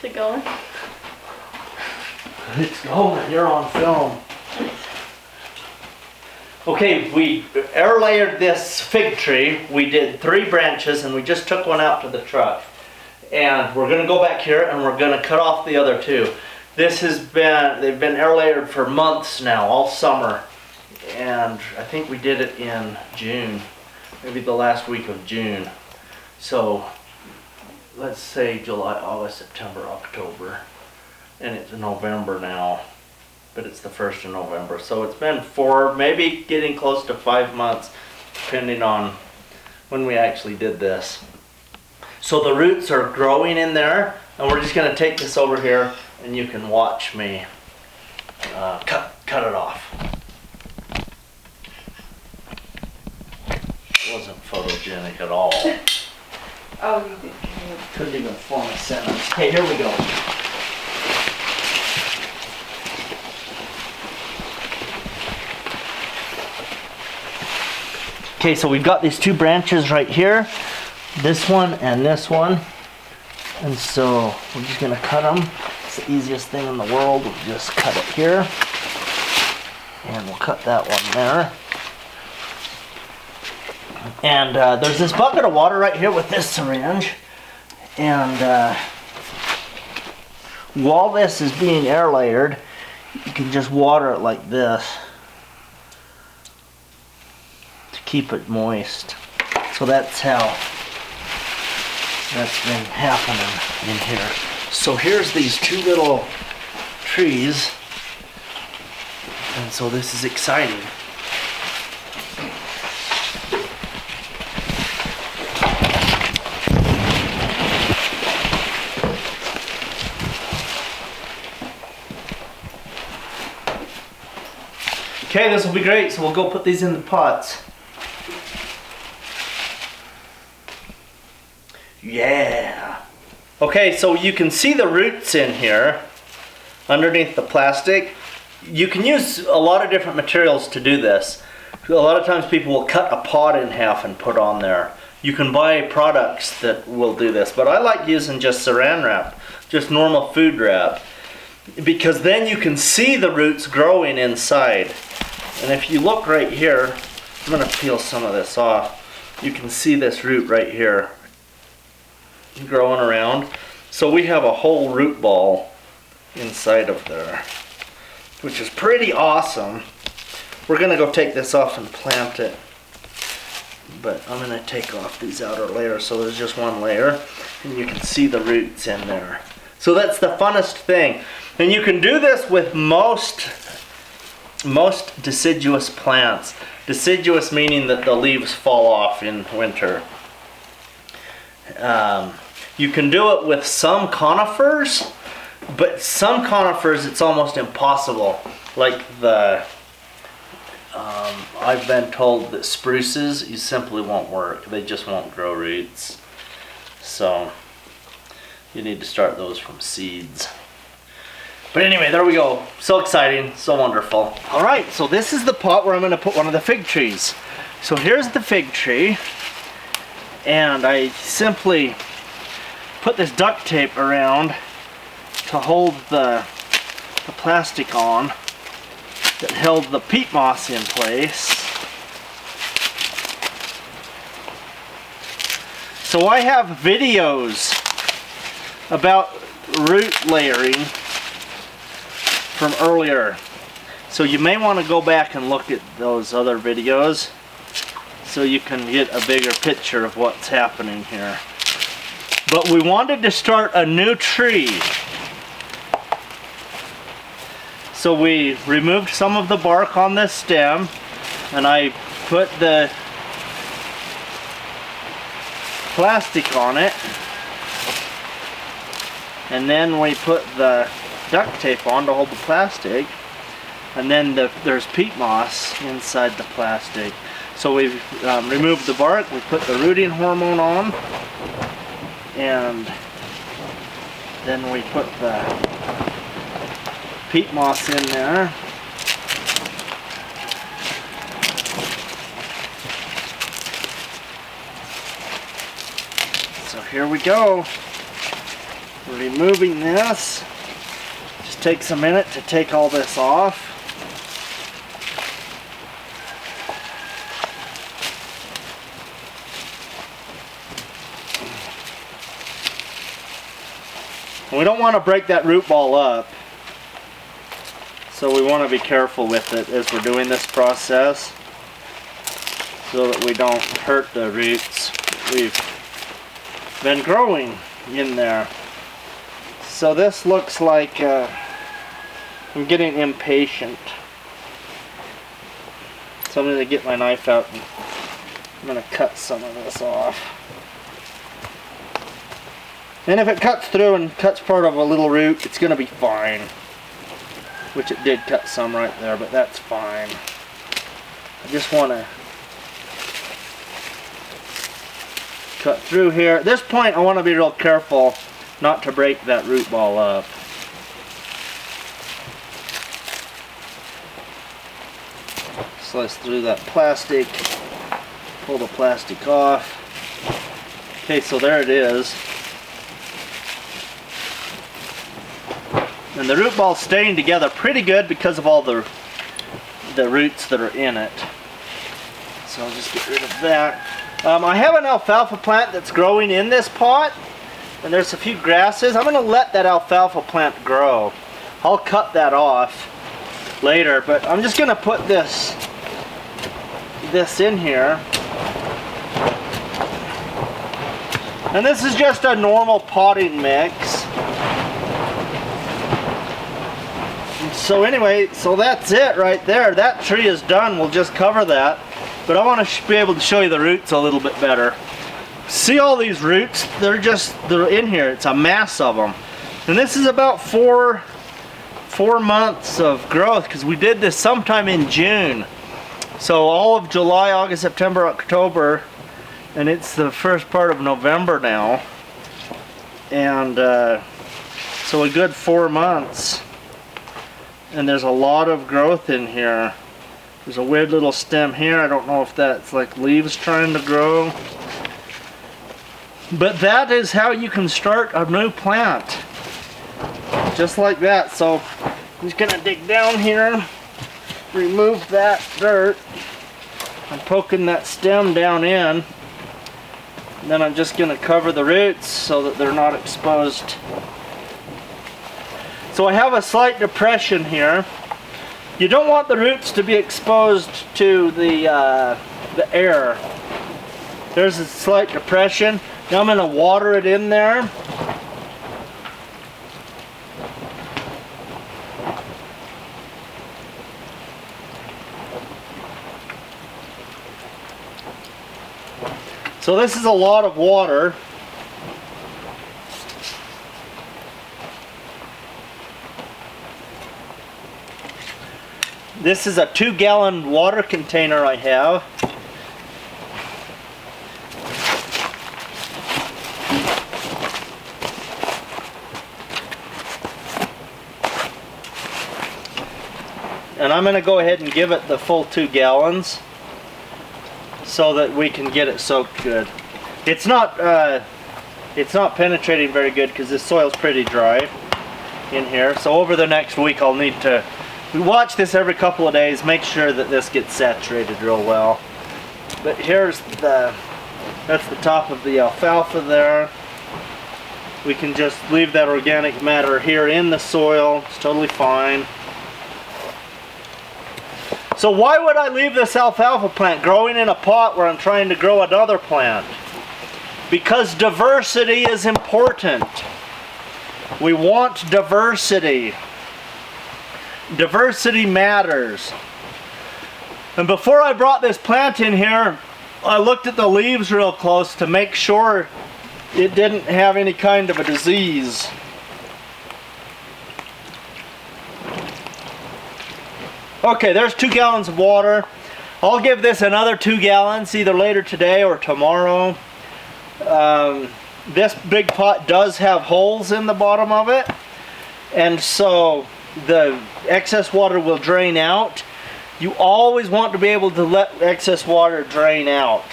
Is it going? It's going. You're on film. Okay, we air layered this fig tree. We did 3 branches and we just took one out to the truck. And we're gonna go back here and we're gonna cut off the other 2. They've been air layered for months now, all summer. And I think we did it in June, maybe the last week of June. So let's say July, August, September, October. And it's November now. But it's the 1st of November. So it's been 4, maybe getting close to 5 months, depending on when we actually did this. So the roots are growing in there, and we're just gonna take this over here and you can watch me cut it off. It wasn't photogenic at all. Oh, you did. Couldn't even form a sentence. Okay, here we go. Okay, so we've got these 2 branches right here, this one and this one, and so we're just gonna cut them. It's the easiest thing in the world. We'll just cut it here, and we'll cut that one there. And there's this bucket of water right here with this syringe, and while this is being air layered, you can just water it like this. Keep it moist. So that's how that's been happening in here. So here's these 2 little trees, and so this is exciting. Okay, this will be great, so we'll go put these in the pots. Yeah. Okay, so you can see the roots in here underneath the plastic. You can use a lot of different materials to do this. A lot of times people will cut a pot in half and put on there. You can buy products that will do this, but I like using just saran wrap, just normal food wrap, because then you can see the roots growing inside. And if you look right here, I'm going to peel some of this off. You can see this root right here growing around. So we have a whole root ball inside of there, which is pretty awesome. We're gonna go take this off and plant it, but I'm gonna take off these outer layers so there's just one layer and you can see the roots in there. So that's the funnest thing. And you can do this with most deciduous plants. Deciduous meaning that the leaves fall off in winter. You can do it with some conifers, but some conifers it's almost impossible. Like I've been told that spruces, you simply won't work. They just won't grow roots. So you need to start those from seeds. But anyway, there we go. So exciting, so wonderful. All right, so this is the pot where I'm gonna put one of the fig trees. So here's the fig tree. And I simply put this duct tape around to hold the plastic on that held the peat moss in place. So I have videos about root layering from earlier. So you may want to go back and look at those other videos so you can get a bigger picture of what's happening here. But we wanted to start a new tree. So we removed some of the bark on this stem, and I put the plastic on it, and then we put the duct tape on to hold the plastic, and then there's peat moss inside the plastic. So we've removed the bark, we put the rooting hormone on, and then we put the peat moss in there. So here we go. removing this. Just takes a minute to take all this off. And we don't want to break that root ball up, so we want to be careful with it as we're doing this process so that we don't hurt the roots we've been growing in there. So this looks like I'm getting impatient. So I'm going to get my knife out and I'm going to cut some of this off. And if it cuts through and cuts part of a little root, it's going to be fine. Which it did cut some right there, but that's fine. I just want to cut through here. At this point, I want to be real careful not to break that root ball up. Slice through that plastic, pull the plastic off. Okay, so there it is. And the root ball's staying together pretty good because of all the roots that are in it. So I'll just get rid of that. I have an alfalfa plant that's growing in this pot, and there's a few grasses. I'm going to let that alfalfa plant grow. I'll cut that off later, but I'm just going to put this in here. And this is just a normal potting mix. So anyway, so that's it right there. That tree is done. We'll just cover that. But I want to be able to show you the roots a little bit better. See all these roots? They're in here. It's a mass of them. And this is about four months of growth, because we did this sometime in June. So all of July, August, September, October, and it's the first part of November now. And so a good 4 months. And there's a lot of growth in here. There's a weird little stem here. I don't know if that's like leaves trying to grow. But that is how you can start a new plant. Just like that. So I'm just going to dig down here, remove that dirt. I'm poking that stem down in. And then I'm just going to cover the roots so that they're not exposed. So I have a slight depression here. You don't want the roots to be exposed to the air. There's a slight depression. Now I'm going to water it in there. So this is a lot of water. This is a 2-gallon water container I have. And I'm going to go ahead and give it the full 2 gallons so that we can get it soaked good. It's not penetrating very good because this soil's pretty dry in here. So over the next week I'll need to watch this every couple of days, make sure that this gets saturated real well. But that's the top of the alfalfa there. We can just leave that organic matter here in the soil. It's totally fine. So why would I leave this alfalfa plant growing in a pot where I'm trying to grow another plant? Because diversity is important. We want diversity. Diversity matters. And before I brought this plant in here, I looked at the leaves real close to make sure it didn't have any kind of a disease. Okay, there's 2 gallons of water. I'll give this another 2 gallons either later today or tomorrow. This big pot does have holes in the bottom of it, and so the excess water will drain out. You always want to be able to let excess water drain out.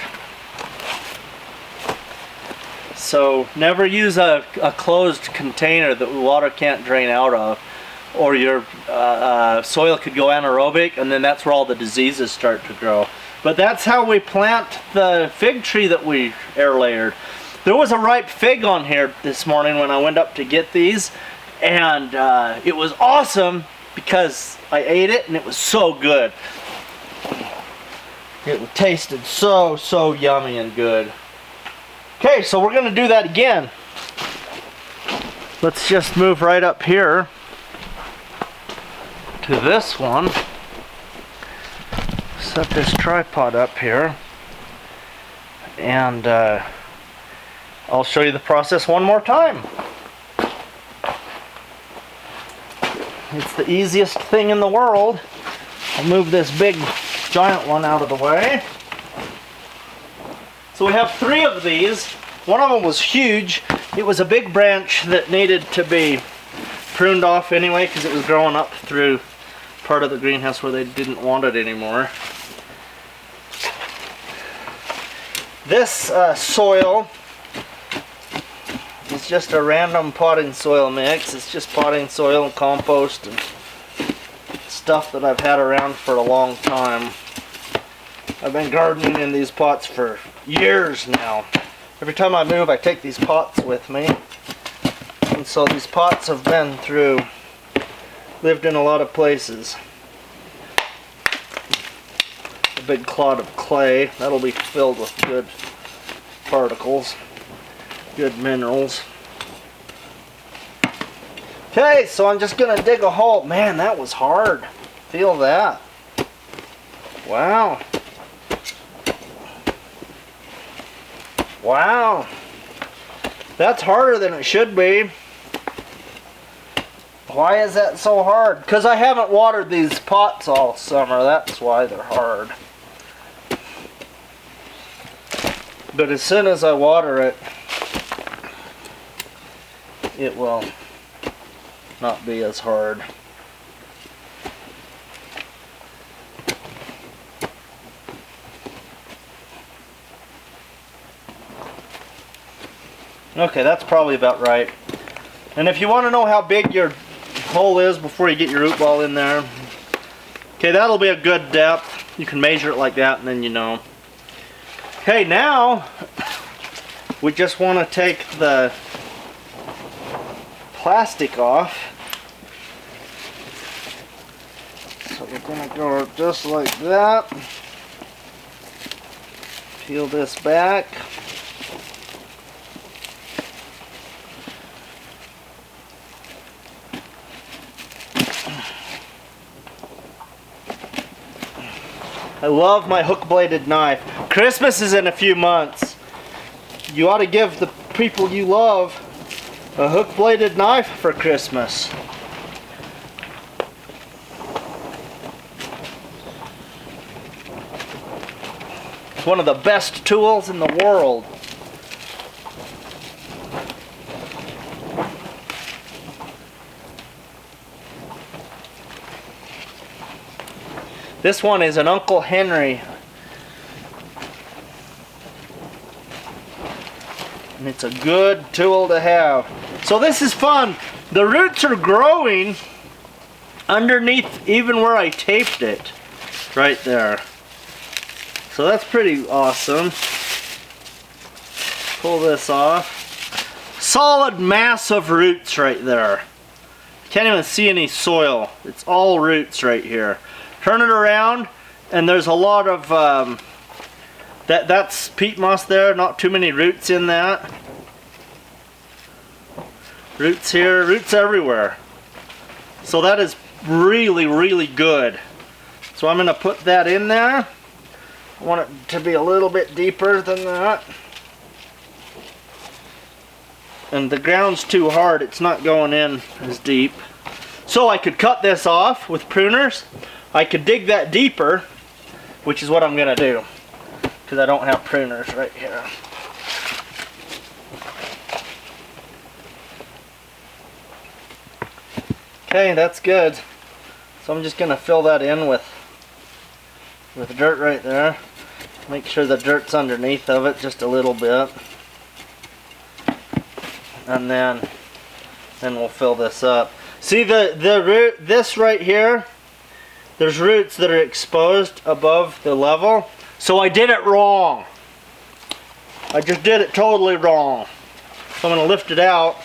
So never use a closed container that water can't drain out of, or your soil could go anaerobic, and then that's where all the diseases start to grow. But that's how we plant the fig tree that we air layered. There was a ripe fig on here this morning when I went up to get these, and it was awesome because I ate it and it was so good. It tasted so yummy and good. Okay, so we're gonna do that again. Let's just move right up here to this one. Set this tripod up here, and I'll show you the process one more time. It's the easiest thing in the world. I'll move this big giant one out of the way. So we have 3 of these. One of them was huge. It was a big branch that needed to be pruned off anyway because it was growing up through part of the greenhouse where they didn't want it anymore. This soil is just a random potting soil mix. It's just potting soil and compost and stuff that I've had around for a long time. I've been gardening in these pots for years now. Every time I move, I take these pots with me. And so these pots have been through, lived in a lot of places. A big clod of clay. That'll be filled with good particles, good minerals. Okay, so I'm just gonna dig a hole. Man, that was hard. Feel that. Wow. Wow. That's harder than it should be. Why is that so hard? Because I haven't watered these pots all summer. That's why they're hard. But as soon as I water it, it will not be as hard. Okay, that's probably about right. And if you want to know how big your hole is before you get your root ball in there, okay, that'll be a good depth. You can measure it like that and then you know. Okay, now we just want to take the plastic off. So we're going to go just like that. Peel this back. I love my hook-bladed knife. Christmas is in a few months. You ought to give the people you love a hook-bladed knife for Christmas. It's one of the best tools in the world. This one is an Uncle Henry. And it's a good tool to have. So this is fun. The roots are growing underneath even where I taped it. Right there. So that's pretty awesome. Pull this off. Solid mass of roots right there. Can't even see any soil. It's all roots right here. Turn it around, and there's a lot of that's peat moss there. Not too many roots in that. Roots here, roots everywhere. So that is really good. So I'm going to put that in there. I want it to be a little bit deeper than that. And the ground's too hard, it's not going in as deep. So I could cut this off with pruners. I could dig that deeper, which is what I'm going to do, because I don't have pruners right here. Okay, that's good. So I'm just going to fill that in with dirt right there. Make sure the dirt's underneath of it just a little bit. and then we'll fill this up. See the root, this right here, there's roots that are exposed above the level. So I did it wrong. I just did it totally wrong. So I'm going to lift it out.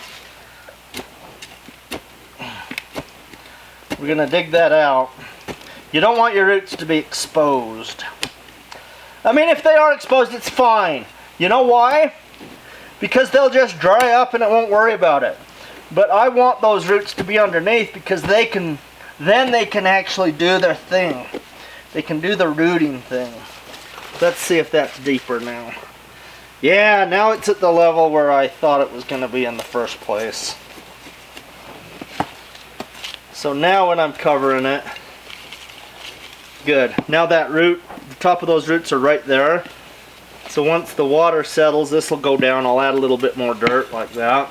We're going to dig that out. You don't want your roots to be exposed. I mean, if they are exposed, it's fine. You know why? Because they'll just dry up and it won't worry about it. But I want those roots to be underneath because then they can actually do their thing. They can do the rooting thing. Let's see if that's deeper now. Yeah, now it's at the level where I thought it was going to be in the first place. So now when I'm covering it, good. Now that root, the top of those roots are right there. So once the water settles, this will go down. I'll add a little bit more dirt like that.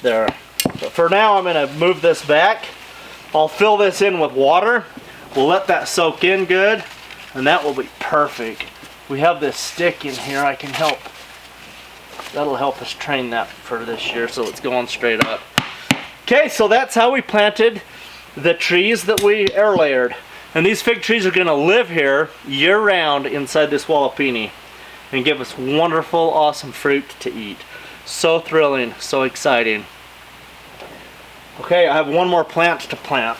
There. But for now, I'm going to move this back. I'll fill this in with water. We'll let that soak in good, and that will be perfect. We have this stick in here. I can help. That'll help us train that for this year so it's going straight up. Okay, so that's how we planted the trees that we air layered. And these fig trees are going to live here year-round inside this Wallapini and give us wonderful, awesome fruit to eat. So thrilling, so exciting. Okay, I have one more plant to plant.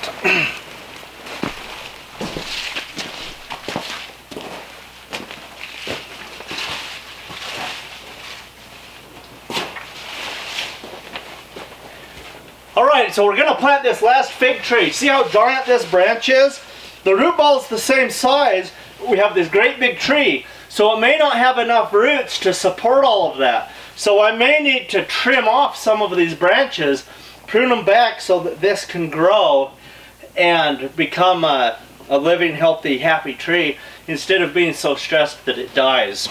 Alright, so we're going to plant this last fig tree. See how giant this branch is? The root ball is the same size. We have this great big tree. So it may not have enough roots to support all of that. So I may need to trim off some of these branches, prune them back so that this can grow and become a living, healthy, happy tree instead of being so stressed that it dies.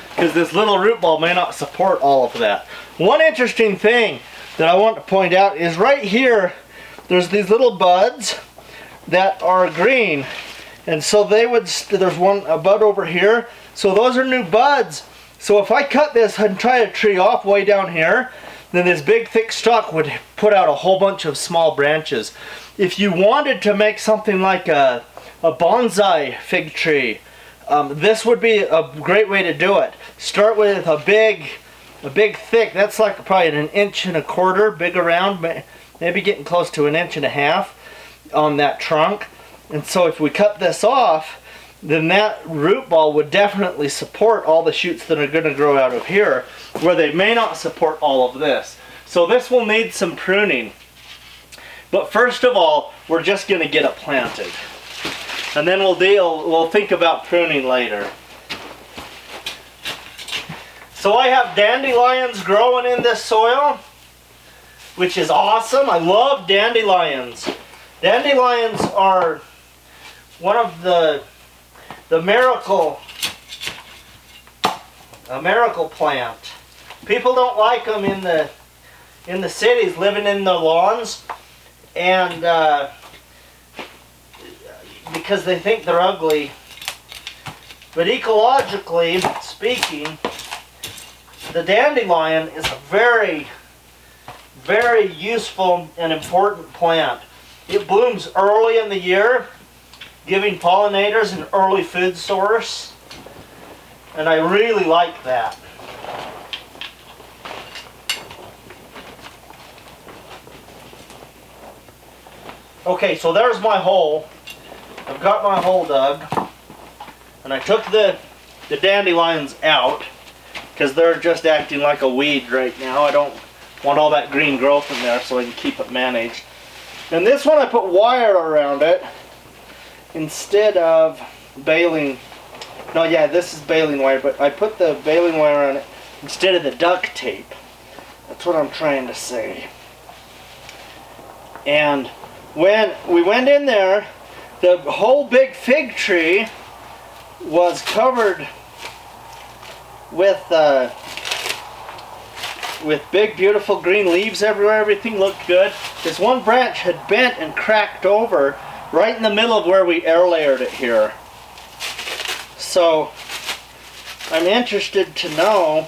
Because this little root ball may not support all of that. One interesting thing that I want to point out is right here, there's these little buds that are green. And so there's a bud over here. So those are new buds. So if I cut this and try to tree off way down here, then this big thick stalk would put out a whole bunch of small branches. If you wanted to make something like a bonsai fig tree, this would be a great way to do it. Start with a big thick, that's like probably 1.25 inches big around, maybe getting close to 1.5 inches on that trunk. And so if we cut this off, then that root ball would definitely support all the shoots that are going to grow out of here, where they may not support all of this. So this will need some pruning. But first of all, we're just going to get it planted. And then we'll think about pruning later. So I have dandelions growing in this soil, which is awesome. I love dandelions. Dandelions are one of a miracle plant. People don't like them in the cities, living in the lawns, and because they think they're ugly. But ecologically speaking, the dandelion is a very, very useful and important plant. It blooms early in the year, giving pollinators an early food source, and I really like that. Okay, so there's my hole. I've got my hole dug, and I took the dandelions out because they're just acting like a weed right now. I don't want all that green growth in there, so I can keep it managed. And this one I put wire around it instead of baling. No, yeah, this is baling wire, but I put the baling wire on it instead of the duct tape. That's what I'm trying to say. And when we went in there, the whole big fig tree was covered with big beautiful green leaves everywhere. Everything looked good. This one branch had bent and cracked over right in the middle of where we air layered it here. So I'm interested to know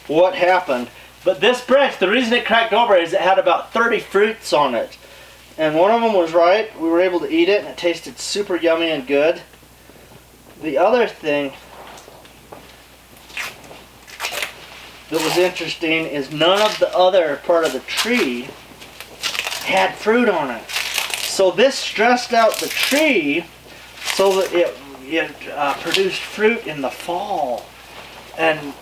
what happened. But this branch, the reason it cracked over is it had about 30 fruits on it. And one of them was ripe. We were able to eat it and it tasted super yummy and good. The other thing that was interesting is none of the other part of the tree had fruit on it. So this stressed out the tree so that it produced fruit in the fall. And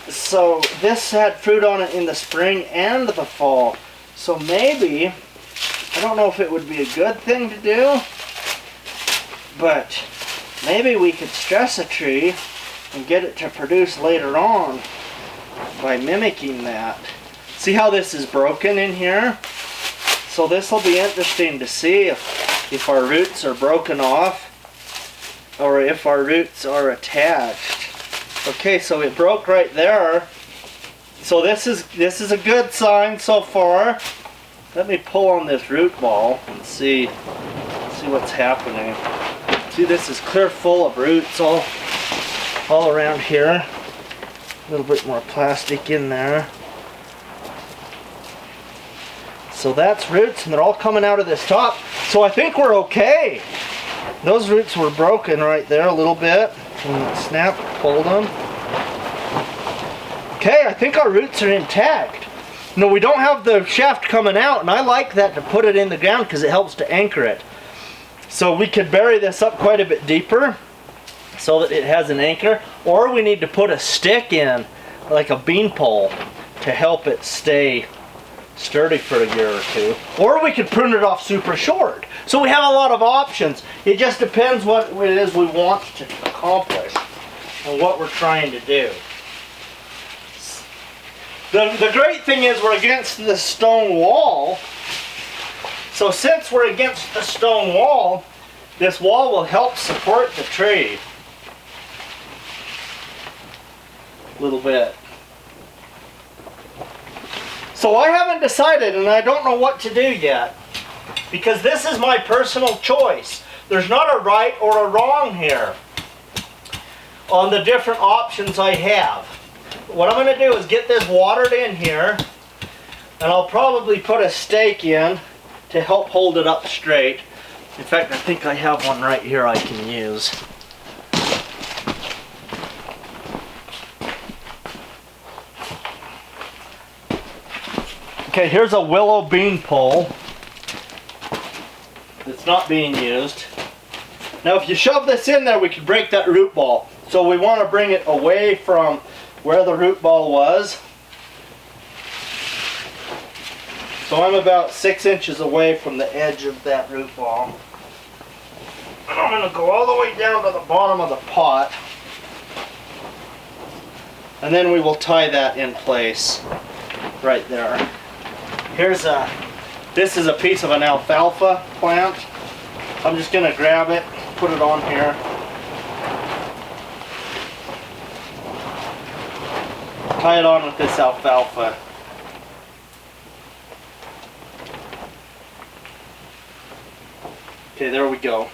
so this had fruit on it in the spring and the fall. So maybe, I don't know if it would be a good thing to do, but maybe we could stress a tree and get it to produce later on by mimicking that. See how this is broken in here? So this will be interesting to see if our roots are broken off or if our roots are attached. Okay, so it broke right there. So this is a good sign so far. Let me pull on this root ball and see what's happening. See, this is clear full of roots all around here. A little bit more plastic in there. So that's roots, and they're all coming out of this top. So I think we're okay. Those roots were broken right there a little bit. And snap, pulled them. Okay, I think our roots are intact. No, we don't have the shaft coming out, and I like that to put it in the ground because it helps to anchor it. So we could bury this up quite a bit deeper so that it has an anchor, or we need to put a stick in, like a bean pole, to help it stay sturdy for a year or two. Or we could prune it off super short. So we have a lot of options. It just depends what it is we want to accomplish and what we're trying to do. The great thing is we're against the stone wall. So since we're against the stone wall, this wall will help support the tree a little bit. So I haven't decided, and I don't know what to do yet, because this is my personal choice. There's not a right or a wrong here on the different options I have. What I'm going to do is get this watered in here, and I'll probably put a stake in to help hold it up straight. In fact, I think I have one right here I can use. Okay, here's a willow bean pole that's not being used. Now if you shove this in there, we could break that root ball. So we want to bring it away from where the root ball was. So I'm about 6 inches away from the edge of that root ball. And I'm going to go all the way down to the bottom of the pot. And then we will tie that in place right there. This is a piece of an alfalfa plant. I'm just going to grab it, put it on here. Tie it on with this alfalfa. Okay, there we go.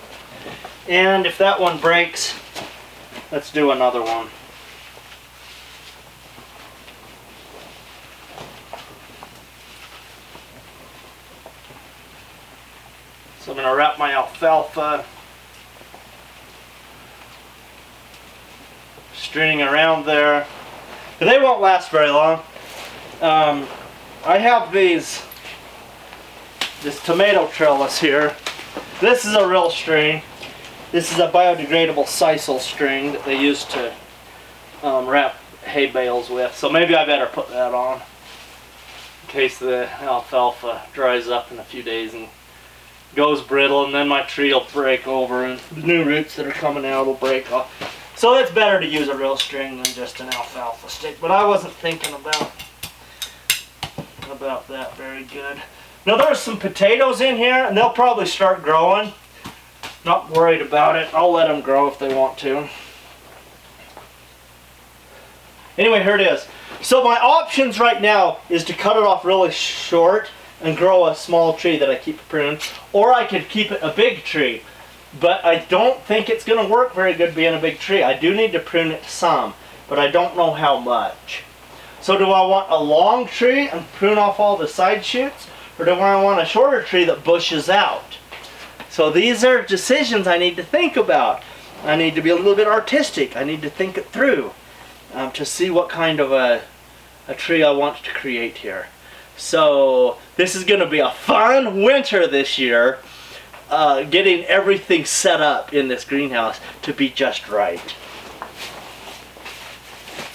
And if that one breaks, let's do another one. So I'm going to wrap my alfalfa string around there. But they won't last very long. I have this tomato trellis here. This is a real string. This is a biodegradable sisal string that they used to wrap hay bales with. So maybe I better put that on in case the alfalfa dries up in a few days and goes brittle, and then my tree will break over and the new roots that are coming out will break off. So it's better to use a real string than just an alfalfa stick, but I wasn't thinking about that very good. Now there's some potatoes in here, and they'll probably start growing. Not worried about it. I'll let them grow if they want to. Anyway, here it is. So my options right now is to cut it off really short and grow a small tree that I keep pruned, or I could keep it a big tree. But I don't think it's going to work very good being a big tree. I do need to prune it some. but I don't know how much. So do I want a long tree and prune off all the side shoots, or do I want a shorter tree that bushes out? So these are decisions I need to think about. I need to be a little bit artistic. I need to think it through to see what kind of a tree I want to create here. So this is going to be a fun winter this year, getting everything set up in this greenhouse to be just right.